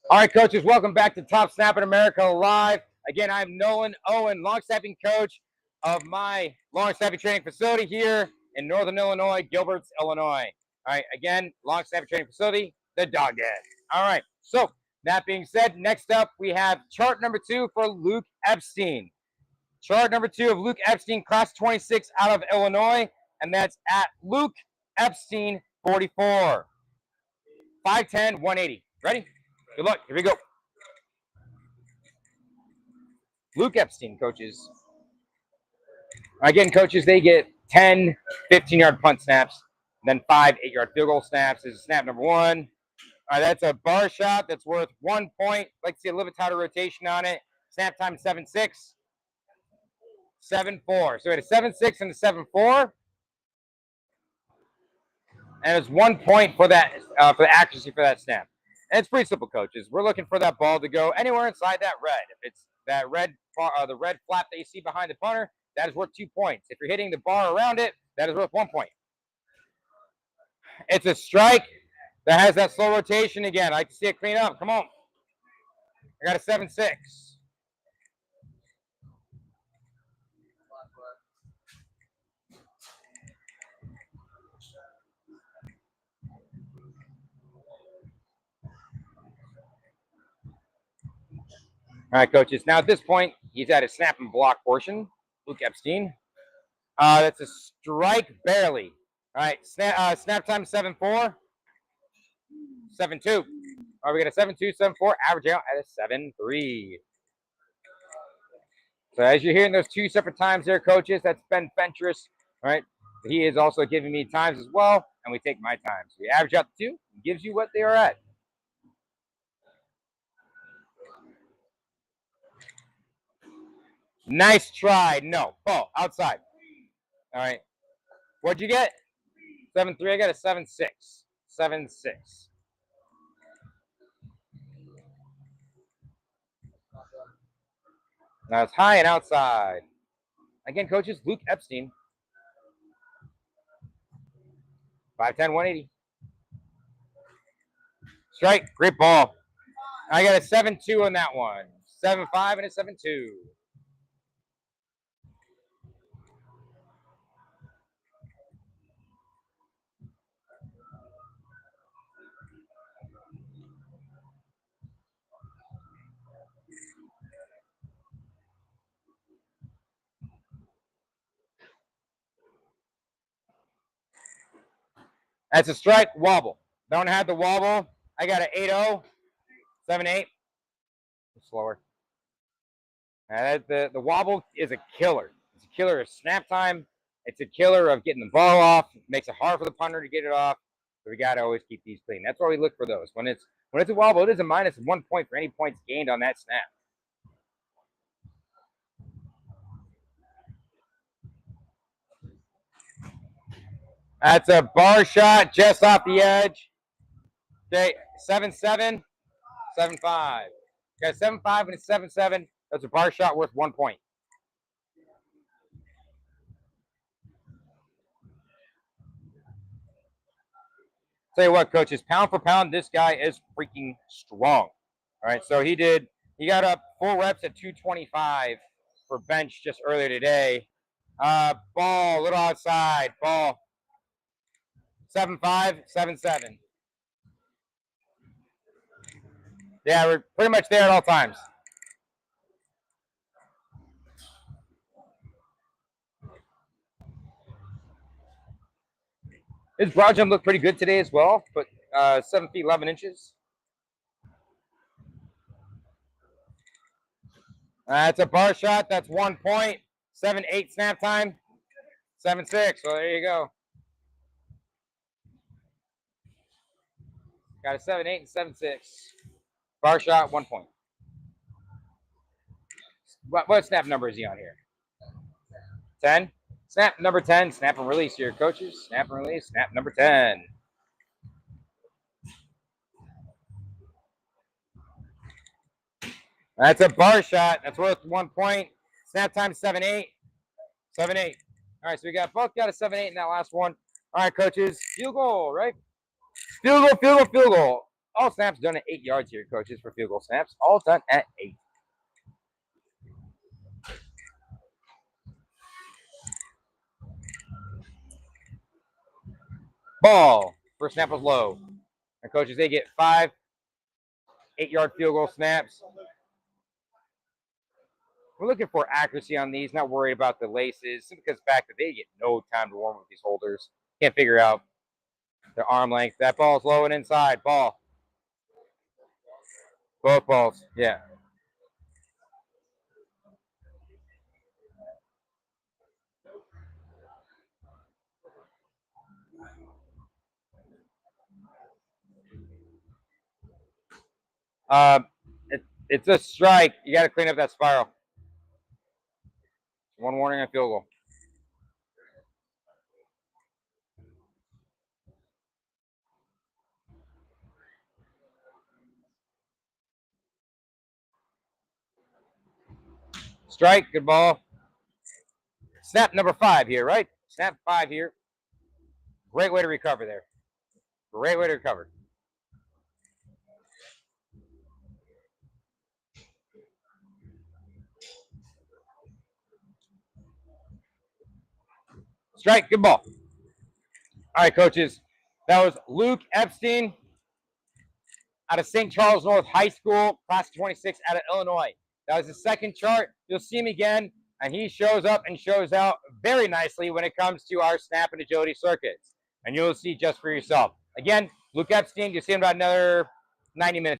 All right, coaches, welcome back to Top Snap in America Live. Again, I'm Nolan Owen, long snapping coach of my long snapping training facility here in Northern Illinois, Gilbert's, Illinois. All right, again, long snapping training facility, the Dog Den. All right, so that being said, next up we have chart number 2 for Luke Epstein. Chart number 2 of Luke Epstein, class 26 out of Illinois, and that's at Luke Epstein 44. 5'10", 180. Ready? Good luck. Here we go. Luke Epstein, coaches. Again, coaches, they get 10 15-yard punt snaps, then 5 8-yard field goal snaps. This is snap number 1. All right, that's a bar shot that's worth 1 point. Like to see a little bit tighter rotation on it. Snap time 7-6, 7-4. So we had a 7-6 and a 7-4. And it's 1 point for that for the accuracy for that snap. And it's pretty simple, coaches. We're looking for that ball to go anywhere inside that red. If it's that red, the red flap that you see behind the punter, that is worth 2 points. If you're hitting the bar around it, that is worth 1 point. It's a strike that has that slow rotation again. I like to see it clean up. Come on. I got a 7-6. All right, coaches. Now at this point, he's at his snap and block portion. Luke Epstein. That's a strike barely. All right, snap time 7-4, 7-2. All right, we got a 7-2, 7-4, average out at a 7-3. So as you're hearing those 2 separate times there, coaches, that's Ben Fentress. All right, he is also giving me times as well, and we take my times. So we average out the 2, gives you what they are at. Nice try. No. Ball outside. All right. What'd you get? 7-3. I got a 7-6. 7-6. Now it's high and outside. Again, coaches, Luke Epstein. 5'10", 180. Strike. Great ball. I got a 7-2 on that one. 7-5 and a 7-2. That's a strike. Wobble. Don't have the wobble. I got an 8-0. 7-8. Slower. The wobble is a killer. It's a killer of snap time. It's a killer of getting the ball off. It makes it hard for the punter to get it off. So we got to always keep these clean. That's why we look for those. When it's a wobble, it is a minus 1 point for any points gained on that snap. That's a bar shot just off the edge. Okay, 7-7, 7-5. Got a 7-5 and a 7-7. That's a bar shot worth 1 point. Tell you what, coaches, pound for pound, this guy is freaking strong. All right, so he got up 4 reps at 225 for bench just earlier today. Ball, a little outside. Ball. 7-5, 7-7. Yeah, we're pretty much there at all times. His broad jump looked pretty good today as well, but 7 feet 11 inches. That's a bar shot. That's 1 point. 7-8 snap time. 7-6. So there you go. Got a 7-8 and 7-6. Bar shot, 1 point. What snap number is he on here? 10? Snap number 10. Snap and release here, coaches. Snap and release. Snap number 10. That's a bar shot. That's worth 1 point. Snap time 7-8. 7-8. All right, so we both got a 7-8 in that last one. All right, coaches. Field goal, right? Field goal, field goal, field goal. All snaps done at 8 yards here, coaches, for field goal snaps. All done at 8. Ball. First snap was low. And coaches, they get 5 8-yard field goal snaps. We're looking for accuracy on these, not worried about the laces, simply because the fact that they get no time to warm up with these holders. Can't figure out their arm length. That ball's low and inside. Ball. Both balls. Yeah. It's a strike. You got to clean up that spiral. One warning on field goal. Strike. Good ball. Snap number 5 here, right? Snap 5 here. Great way to recover there. Great way to recover. Strike. Good ball. All right, coaches. That was Luke Epstein out of St. Charles North High School, class 26 out of Illinois. That was his second chart. You'll see him again, and he shows up and shows out very nicely when it comes to our snap and agility circuits. And you'll see just for yourself. Again, Luke Epstein, you'll see him about another 90 minutes.